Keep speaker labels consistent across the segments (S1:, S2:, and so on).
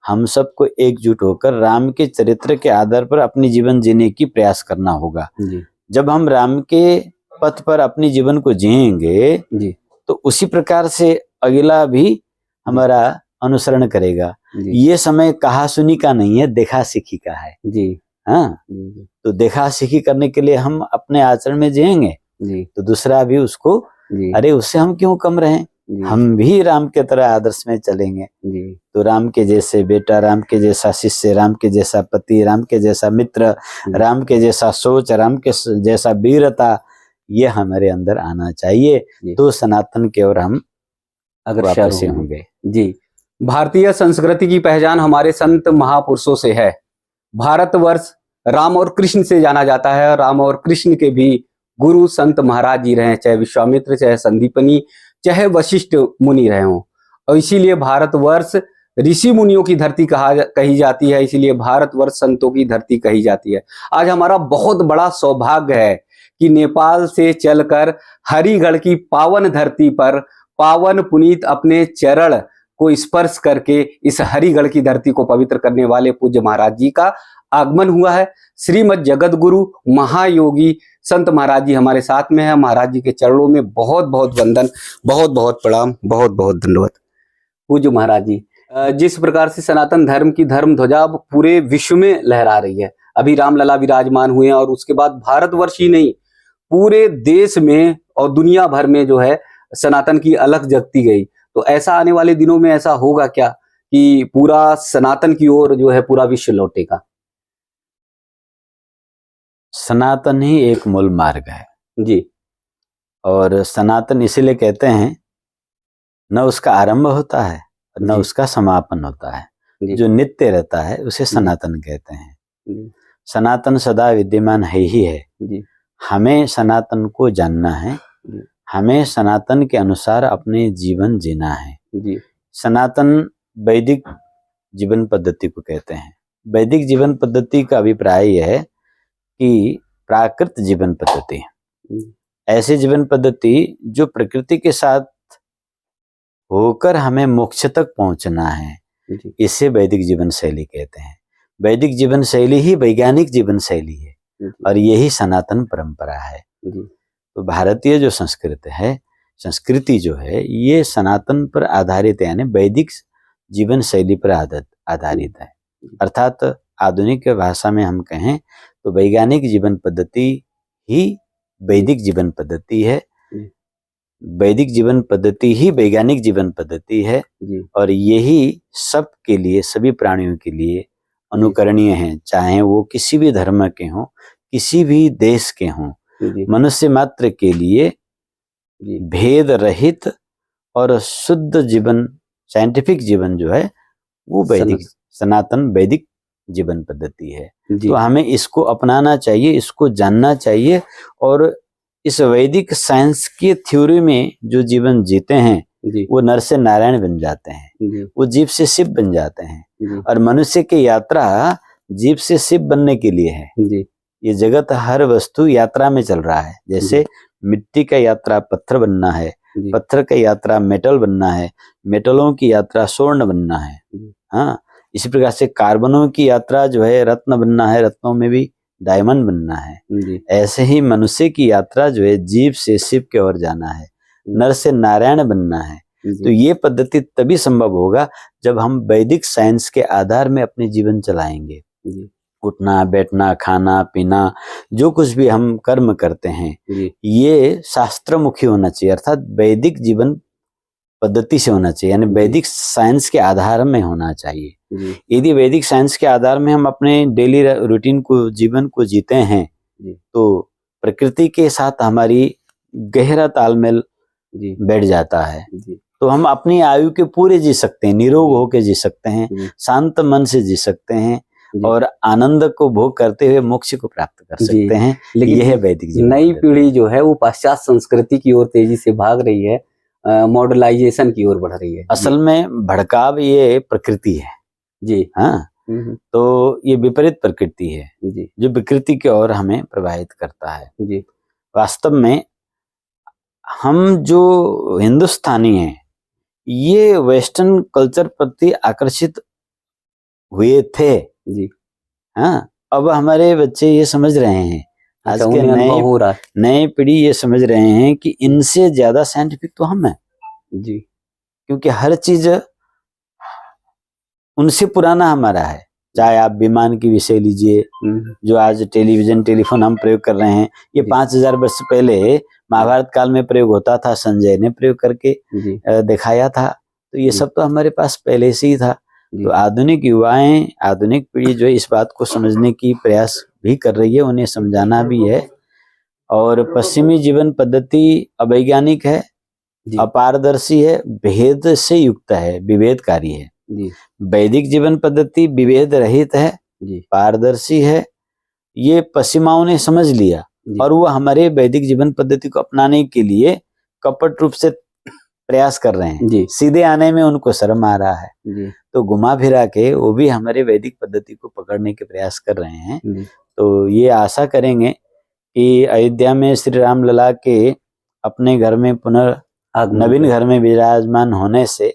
S1: हम सबको एकजुट होकर राम के चरित्र के आधार पर अपनी जीवन जीने की प्रयास करना होगा। जब हम राम के पथ पर अपनी जीवन को जिएंगे तो उसी प्रकार से अगला भी हमारा अनुसरण करेगा। ये समय कहा सुनी का नहीं है, देखा सीखी का है। हाँ, तो देखा सीखी करने के लिए हम अपने आचरण में जिएंगे तो दूसरा भी उसको अरे उससे हम क्यों कम रहें, हम भी राम के तरह आदर्श में चलेंगे। तो राम के जैसे बेटा, राम के जैसा शिष्य, राम के जैसा पति, राम के जैसा मित्र, राम के जैसा सोच, राम के जैसा वीरता, ये हमारे अंदर आना चाहिए। तो सनातन की ओर हम अग्रसर होंगे।
S2: जी, भारतीय संस्कृति की पहचान हमारे संत महापुरुषों से है। भारतवर्ष राम और कृष्ण से जाना जाता है। राम और कृष्ण के भी गुरु संत महाराज जी रहे, चाहे विश्वामित्र, चाहे संदीपनी, चाहे वशिष्ठ मुनि रहे हों। और इसीलिए भारतवर्ष ऋषि मुनियों की धरती कही जाती है, इसीलिए भारतवर्ष संतों की धरती कही जाती है। आज हमारा बहुत बड़ा सौभाग्य है कि नेपाल से चलकर हरिगढ़ की पावन धरती पर पावन पुनीत अपने चरण को स्पर्श करके इस हरिगढ़ की धरती को पवित्र करने वाले पूज्य महाराज जी का आगमन हुआ है। श्रीमद जगत गुरु महायोगी संत महाराज जी हमारे साथ में है। महाराज जी के चरणों में बहुत बहुत वंदन, बहुत बहुत प्रणाम, बहुत बहुत धन्यवाद। पूज्य महाराज जी, जिस प्रकार से सनातन धर्म की धर्म ध्वजा पूरे विश्व में लहरा रही है, अभी रामलला विराजमान हुए हैं और उसके बाद भारतवर्ष ही नहीं पूरे देश में और दुनिया भर में जो है सनातन की अलख जगती गई, तो ऐसा आने वाले दिनों में ऐसा होगा क्या कि पूरा सनातन की ओर जो है पूरा विश्व लौटेगा?
S1: सनातन ही एक मूल मार्ग है
S2: जी,
S1: और सनातन इसीलिए कहते हैं न उसका आरंभ होता है न उसका समापन होता है, जो नित्य रहता है उसे सनातन कहते हैं। सनातन सदा विद्यमान है ही है। हमें सनातन को जानना है, हमें सनातन के अनुसार अपने जीवन जीना है। सनातन वैदिक जीवन पद्धति को कहते हैं। वैदिक जीवन पद्धति का अभिप्राय यह है कि प्राकृत जीवन पद्धति, ऐसी जीवन पद्धति जो प्रकृति के साथ होकर हमें मोक्ष तक पहुंचना है, इसे वैदिक जीवन शैली कहते हैं। वैदिक जीवन शैली ही वैज्ञानिक जीवन शैली है और यही सनातन परंपरा है। तो भारतीय जो संस्कृति जो है ये सनातन पर आधारित है, यानी वैदिक जीवन शैली पर आधारित है। अर्थात आधुनिक भाषा में हम कहें तो वैज्ञानिक जीवन पद्धति ही वैदिक जीवन पद्धति है, वैदिक जीवन पद्धति ही वैज्ञानिक जीवन पद्धति है और यही सब के लिए, सभी प्राणियों के लिए अनुकरणीय है, चाहे वो किसी भी धर्म के हों, किसी भी देश के हों। मनुष्य मात्र के लिए भेद रहित और शुद्ध जीवन, साइंटिफिक जीवन जो है वो वैदिक सनातन वैदिक जीवन पद्धति है। तो हमें इसको अपनाना चाहिए, इसको जानना चाहिए और इस वैदिक साइंस की थ्योरी में जो जीवन जीते हैं वो नर से नारायण बन जाते हैं, वो जीव से शिव बन जाते हैं। और मनुष्य की यात्रा जीव से शिव बनने के लिए है। ये जगत हर वस्तु यात्रा में चल रहा है। जैसे मिट्टी का यात्रा पत्थर बनना है, पत्थर का यात्रा मेटल बनना है, मेटलों की यात्रा स्वर्ण बनना है। हाँ, इसी प्रकार से कार्बनों की यात्रा जो है रत्न बनना है, रत्नों में भी डायमंड बनना है। ऐसे ही मनुष्य की यात्रा जो है जीव से शिव की ओर जाना है, नर से नारायण बनना है। तो ये पद्धति तभी संभव होगा जब हम वैदिक साइंस के आधार में अपने जीवन चलाएंगे। उठना बैठना खाना पीना जो कुछ भी हम कर्म करते हैं ये शास्त्र मुखी होना चाहिए, अर्थात वैदिक जीवन पद्धति से होना चाहिए, यानी वैदिक साइंस के आधार में होना चाहिए। यदि वैदिक साइंस के आधार में हम अपने डेली रूटीन को, जीवन को जीते हैं तो प्रकृति के साथ हमारी गहरा तालमेल बैठ जाता है। तो हम अपनी आयु के पूरे जी सकते हैं, निरोग होकर जी सकते हैं, शांत मन से जी सकते हैं और आनंद को भोग करते हुए मोक्ष को प्राप्त कर सकते हैं। लेकिन यह है वैदिक जीवन।
S2: नई पीढ़ी जो है वो पाश्चात्य संस्कृति की ओर तेजी से भाग रही है, मॉडर्नाइजेशन की ओर बढ़ रही है।
S1: असल में भड़काव ये प्रकृति है
S2: जी।
S1: हाँ, तो ये विपरीत प्रकृति है
S2: जी,
S1: जो विकृति की ओर हमें प्रभावित करता है
S2: जी।
S1: वास्तव में हम जो हिंदुस्तानी हैं ये वेस्टर्न कल्चर प्रति आकर्षित हुए थे।
S2: जी।
S1: हाँ, अब हमारे बच्चे ये समझ रहे हैं, आज
S2: अच्छा,
S1: के
S2: उन्हें अनुभव हो रहा है।
S1: नए पीढ़ी ये समझ रहे हैं कि इनसे ज्यादा साइंटिफिक तो हम हैं।
S2: जी।
S1: क्योंकि हर चीज उनसे पुराना हमारा है। चाहे आप विमान की विषय लीजिए, जो आज टेलीविजन टेलीफोन हम प्रयोग कर रहे हैं, ये 5000 वर्ष पहले महाभारत काल में प्रयोग होता था, संजय ने प्रयोग करके दिखाया था। तो ये सब तो हमारे पास पहले से ही था। तो आधुनिक युवाएं, आधुनिक पीढ़ी जो इस बात को समझने की प्रयास भी कर रही है, उन्हें समझाना भी है। और पश्चिमी जीवन पद्धति अवैज्ञानिक है, अपारदर्शी है, भेद से युक्त है, विभेदकारी है। वैदिक जीवन पद्धति विभेद रहित है, पारदर्शी है। ये पश्चिमाओं ने समझ लिया और वो हमारे वैदिक जीवन पद्धति को अपनाने के लिए कपट रूप से प्रयास कर रहे हैं। सीधे आने में उनको शर्म आ रहा है, तो घुमा फिरा के वो भी हमारे वैदिक पद्धति को पकड़ने के प्रयास कर रहे हैं। तो ये आशा करेंगे कि अयोध्या में श्री राम लला के अपने घर में पुनः नवीन घर में विराजमान होने से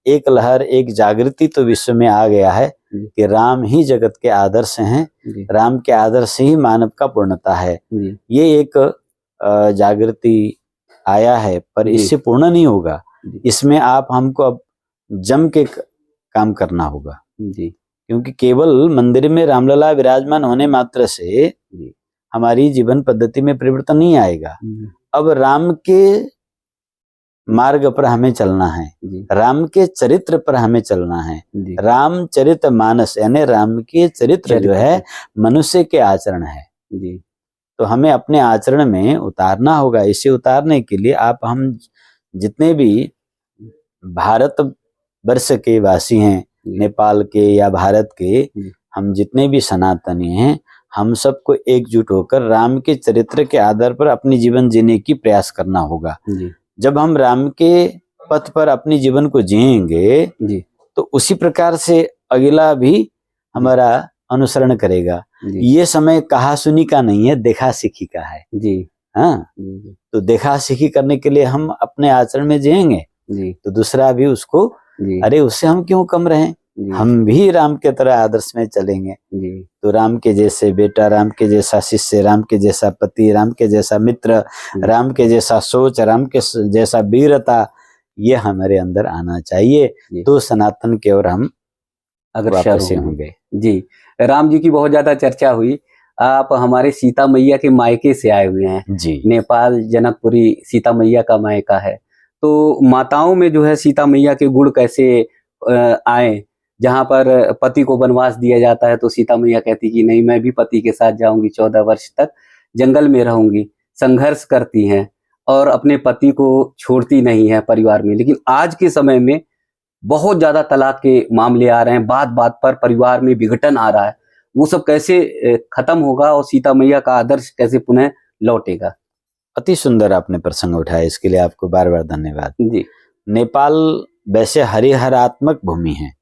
S1: एक लहर, एक जागृति तो विश्व में आ गया है कि राम ही जगत के आदर्श हैं, राम के आदर्श ही मानव का पूर्णता है। ये एक जागृति आया है, पर इससे पूर्ण नहीं होगा। इसमें आप हमको अब जम के काम करना होगा, क्योंकि केवल मंदिर में रामलला विराजमान होने मात्र से हमारी जीवन पद्धति में परिवर्तन नहीं आएगा। अब राम के मार्ग पर हमें चलना है, राम के चरित्र पर हमें चलना है। रामचरित मानस यानी राम के चरित्र जो है मनुष्य के आचरण है, तो हमें अपने आचरण में उतारना होगा। इसे उतारने के लिए आप हम जितने भी भारत वर्ष के वासी हैं, नेपाल के या भारत के, हम जितने भी सनातनी हैं, हम सबको एकजुट होकर राम के चरित्र के आधार पर अपनी जीवन जीने की प्रयास करना होगा। जब हम राम के पथ पर अपनी जीवन को जिएंगे तो उसी प्रकार से अगला भी हमारा अनुसरण करेगा। ये समय कहा सुनी का नहीं है, देखा सीखी का है। हाँ, तो देखा सीखी करने के लिए हम अपने आचरण में जिएंगे तो दूसरा भी उसको, अरे उससे हम क्यों कम रहें, हम भी राम के तरह आदर्श में चलेंगे। तो राम के जैसे बेटा, राम के जैसा शिष्य, राम के जैसा पति, राम के जैसा मित्र, राम के जैसा सोच, राम के जैसा वीरता, ये हमारे अंदर आना चाहिए। तो सनातन की ओर हम अग्रसर होंगे।
S2: जी, राम जी की बहुत ज्यादा चर्चा हुई। आप हमारे सीता मैया के मायके से आए हुए हैं
S1: जी।
S2: नेपाल जनकपुरी सीता मैया का मायका है। तो माताओं में जो है सीता मैया के गुण कैसे आए? जहां पर पति को वनवास दिया जाता है तो सीता मैया कहती कि नहीं, मैं भी पति के साथ जाऊंगी, 14 वर्ष तक जंगल में रहूंगी। संघर्ष करती हैं और अपने पति को छोड़ती नहीं है परिवार में। लेकिन आज के समय में बहुत ज्यादा तलाक के मामले आ रहे हैं, बात बात पर परिवार में विघटन आ रहा है। वो सब कैसे खत्म होगा और सीता मैया का आदर्श कैसे पुनः लौटेगा?
S1: अति सुंदर आपने प्रसंग उठाया, इसके लिए आपको बार बार धन्यवाद।
S2: जी।
S1: नेपाल वैसे हरिहरात्मक भूमि है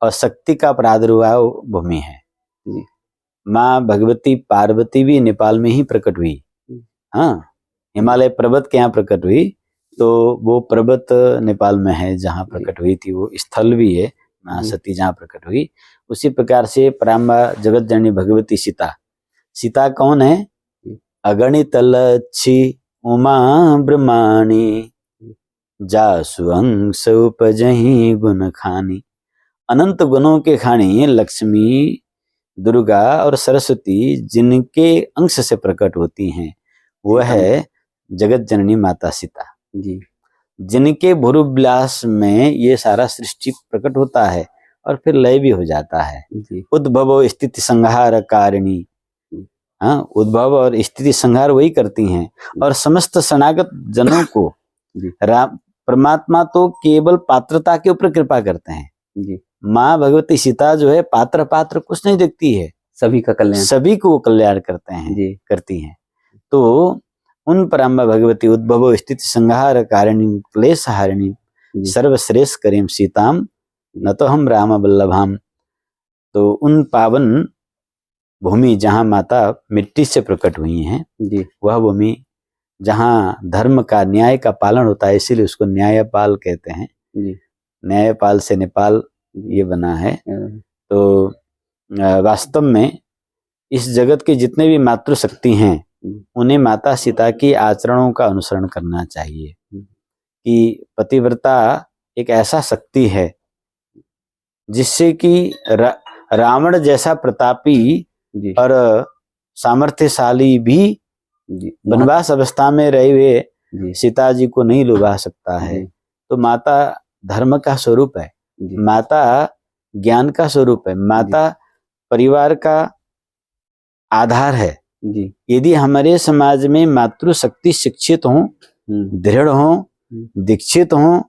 S1: और शक्ति का प्रादुर्भाव भूमि है। माँ भगवती पार्वती भी नेपाल में ही प्रकट हुई। हाँ, हिमालय पर्वत के यहाँ प्रकट हुई, तो वो पर्वत नेपाल में है जहाँ प्रकट हुई थी, वो स्थल भी है माँ सती जहाँ प्रकट हुई। उसी प्रकार से पराम्बा जगत जननी भगवती सीता, सीता कौन है? अगणित लच्छी उमा ब्रह्माणी, जासु अंश उपजहि गुण खानी। अनंत गुणों के खानी लक्ष्मी, दुर्गा और सरस्वती जिनके अंश से प्रकट होती हैं, वह है जगत जननी माता सीता जी, जिनके भुरुविलास में ये सारा सृष्टि प्रकट होता है और फिर लय भी हो जाता है। उद्भव स्थिति संहार कारिणी। हाँ, उद्भव और स्थिति संहार वही करती हैं और समस्त शरणागत जनों को परमात्मा तो केवल पात्रता के ऊपर कृपा करते हैं। माँ भगवती सीता जो है पात्र कुछ नहीं देखती है,
S2: सभी का कल्याण,
S1: सभी को कल्याण करते हैं, करती हैं। तो उन पराम्बा भगवती उद्भव स्थिति संहार कारिणी क्लेश हारिणी सर्वश्रेष्ठ करीम सीताम न तो हम राम वल्लभाम। तो उन पावन भूमि जहाँ माता मिट्टी से प्रकट हुई हैं, वह भूमि जहाँ धर्म का, न्याय का पालन होता है, इसीलिए उसको न्यायपाल कहते हैं। न्यायपाल से नेपाल ये बना है। तो वास्तव में इस जगत के जितने भी मातृशक्ति हैं उन्हें माता सीता की आचरणों का अनुसरण करना चाहिए कि पतिव्रता एक ऐसा शक्ति है जिससे कि रावण जैसा प्रतापी और सामर्थ्यशाली भी वनवास अवस्था में रहे हुए सीता जी को नहीं लुभा सकता है। तो माता धर्म का स्वरूप है, माता ज्ञान का स्वरूप है, माता परिवार का आधार है। यदि हमारे समाज में मातृशक्ति शिक्षित हो, दृढ़ हो, दीक्षित हो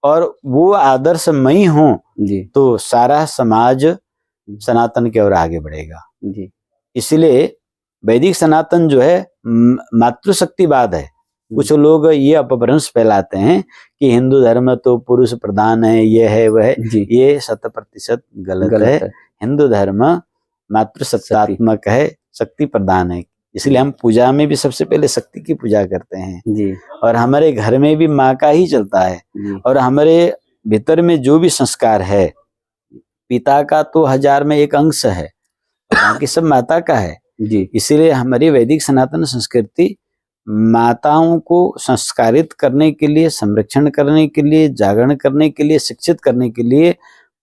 S1: और वो आदर्शमयी हो तो सारा समाज सनातन की ओर आगे बढ़ेगा। इसलिए वैदिक सनातन जो है मातृशक्तिवाद है। कुछ लोग ये अपभ्रंश फैलाते हैं कि हिंदू धर्म तो पुरुष प्रधान है, ये है वह है, ये 100% गलत है। हिंदू धर्म मातृसत्तात्मक है, शक्ति प्रधान है। इसलिए हम पूजा में भी सबसे पहले शक्ति की पूजा करते हैं और हमारे घर में भी माँ का ही चलता है और हमारे भीतर में जो भी संस्कार है पिता का तो 1000 में एक अंश है, बाकी सब माता का है। इसीलिए हमारी वैदिक सनातन संस्कृति माताओं को संस्कारित करने के लिए, संरक्षण करने के लिए, जागरण करने के लिए, शिक्षित करने के लिए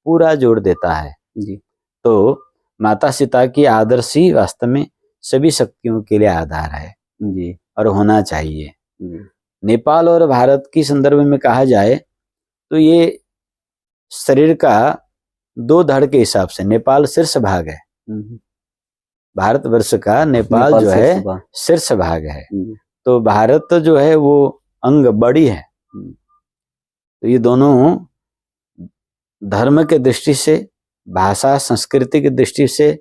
S1: पूरा जोर देता है। तो माता सीता की आदर्श ही वास्तव में सभी शक्तियों के लिए आधार है और होना चाहिए। नेपाल और भारत की संदर्भ में कहा जाए तो ये शरीर का 2 धड़ के हिसाब से नेपाल शीर्ष भाग है, भारतवर्ष का नेपाल जो है शीर्ष भाग है। तो भारत जो है वो अंग बड़ी है। तो ये दोनों धर्म के दृष्टि से, भाषा संस्कृति की दृष्टि से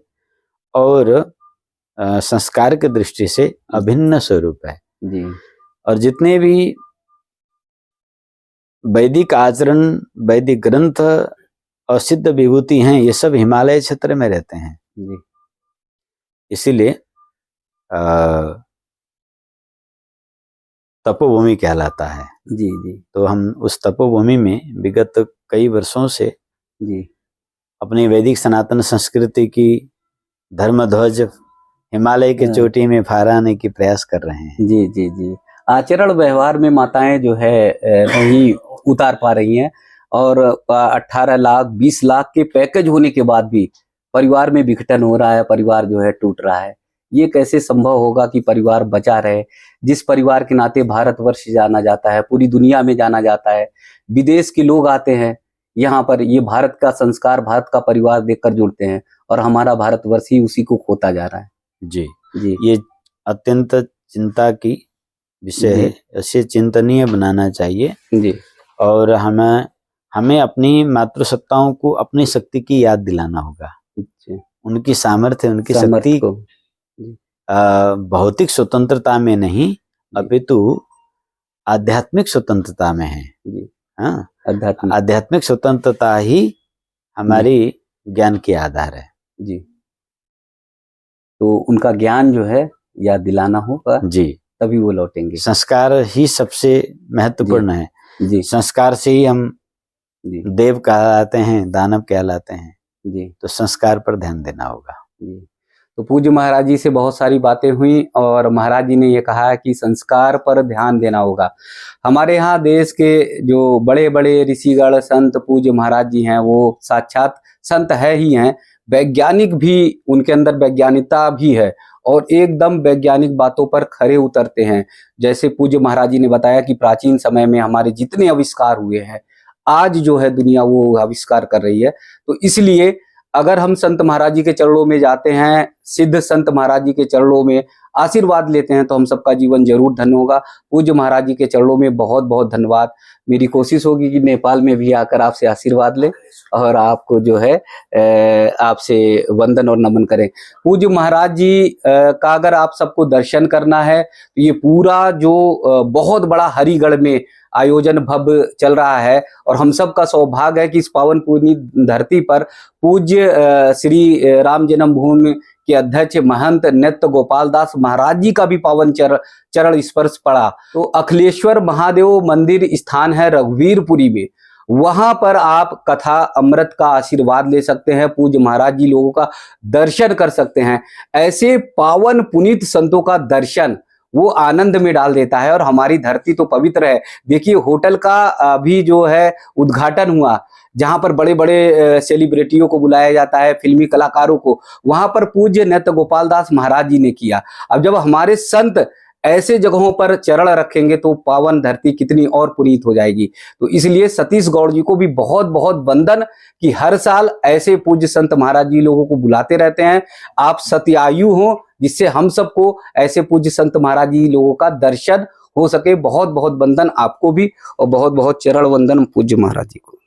S1: और संस्कार की दृष्टि से अभिन्न स्वरूप है। और जितने भी वैदिक आचरण, वैदिक ग्रंथ और सिद्ध विभूति हैं ये सब हिमालय क्षेत्र में रहते हैं। इसीलिए तपोभूमि कहलाता है। तो हम उस तपोभूमि में विगत कई वर्षों से अपनी वैदिक सनातन संस्कृति की धर्म ध्वज हिमालय के चोटी में फहराने की प्रयास कर रहे हैं।
S2: आचरण व्यवहार में माताएं जो है नहीं उतार पा रही हैं और 18 लाख 20 लाख के पैकेज होने के बाद भी परिवार में विघटन हो रहा है, परिवार जो है टूट रहा है। ये कैसे संभव होगा कि परिवार बचा रहे? जिस परिवार के नाते भारतवर्ष जाना जाता है, पूरी दुनिया में जाना जाता है, विदेश के लोग आते हैं यहाँ पर, ये भारत का संस्कार, भारत का परिवार देखकर जुड़ते हैं और हमारा भारतवर्ष ही उसी को खोता जा रहा है।
S1: जी, ये अत्यंत चिंता की विषय है, इसे चिंतनीय बनाना चाहिए। और हमें अपनी मातृसत्ताओं को अपनी शक्ति की याद दिलाना होगा, उनकी सामर्थ्य, उनकी शक्ति को भौतिक स्वतंत्रता में नहीं अपितु आध्यात्मिक स्वतंत्रता में है। हाँ, आध्यात्मिक स्वतंत्रता ही हमारी ज्ञान के आधार है।
S2: तो उनका ज्ञान जो है याद दिलाना होगा, तभी वो लौटेंगे।
S1: संस्कार ही सबसे महत्वपूर्ण है। संस्कार से ही हम देव कहलाते हैं, दानव कहलाते हैं। तो संस्कार पर ध्यान देना होगा।
S2: तो पूज्य महाराज जी से बहुत सारी बातें हुई और महाराज जी ने ये कहा कि संस्कार पर ध्यान देना होगा। हमारे यहाँ देश के जो बड़े बड़े ऋषिगण संत पूज्य महाराज जी हैं वो साक्षात संत है ही हैं, वैज्ञानिक भी, उनके अंदर वैज्ञानिकता भी है और एकदम वैज्ञानिक बातों पर खरे उतरते हैं। जैसे पूज्य महाराज जी ने बताया कि प्राचीन समय में हमारे जितने आविष्कार हुए हैं आज जो है दुनिया वो आविष्कार कर रही है। तो इसलिए अगर हम संत महाराज जी के चरणों में जाते हैं, सिद्ध संत महाराज जी के चरणों में आशीर्वाद लेते हैं तो हम सबका जीवन जरूर धन्य होगा। पूज्य महाराज जी के चरणों में बहुत बहुत धन्यवाद। मेरी कोशिश होगी कि नेपाल में भी आकर आपसे आशीर्वाद लें और आपको जो है आपसे वंदन और नमन करें। पूज्य महाराज जी का अगर आप सबको दर्शन करना है तो ये पूरा जो बहुत बड़ा हरिगढ़ में आयोजन भव्य चल रहा है और हम सब का सौभाग्य है कि इस पावन पुण्य धरती पर पूज्य श्री राम जन्मभूमि के अध्यक्ष महंत नित्य गोपाल दास महाराज जी का भी पावन चरण स्पर्श पड़ा। तो अखिलेश्वर महादेव मंदिर स्थान है रघुवीरपुरी में, वहां पर आप कथा अमृत का आशीर्वाद ले सकते हैं, पूज्य महाराज जी लोगों का दर्शन कर सकते हैं। ऐसे पावन पुनीत संतों का दर्शन वो आनंद में डाल देता है। और हमारी धरती तो पवित्र है। देखिए होटल का भी जो है उद्घाटन हुआ, जहां पर बड़े बड़े सेलिब्रिटियों को बुलाया जाता है, फिल्मी कलाकारों को, वहां पर पूज्य नित्य गोपाल दास महाराज जी ने किया। अब जब हमारे संत ऐसे जगहों पर चरण रखेंगे तो पावन धरती कितनी और पुनीत हो जाएगी। तो इसलिए सतीश गौड़ जी को भी बहुत बहुत वंदन कि हर साल ऐसे पूज्य संत महाराज जी लोगों को बुलाते रहते हैं। आप सत्यायु हो, जिससे हम सबको ऐसे पूज्य संत महाराज जी लोगों का दर्शन हो सके। बहुत बहुत वंदन आपको भी और बहुत बहुत चरण वंदन पूज्य महाराज जी को।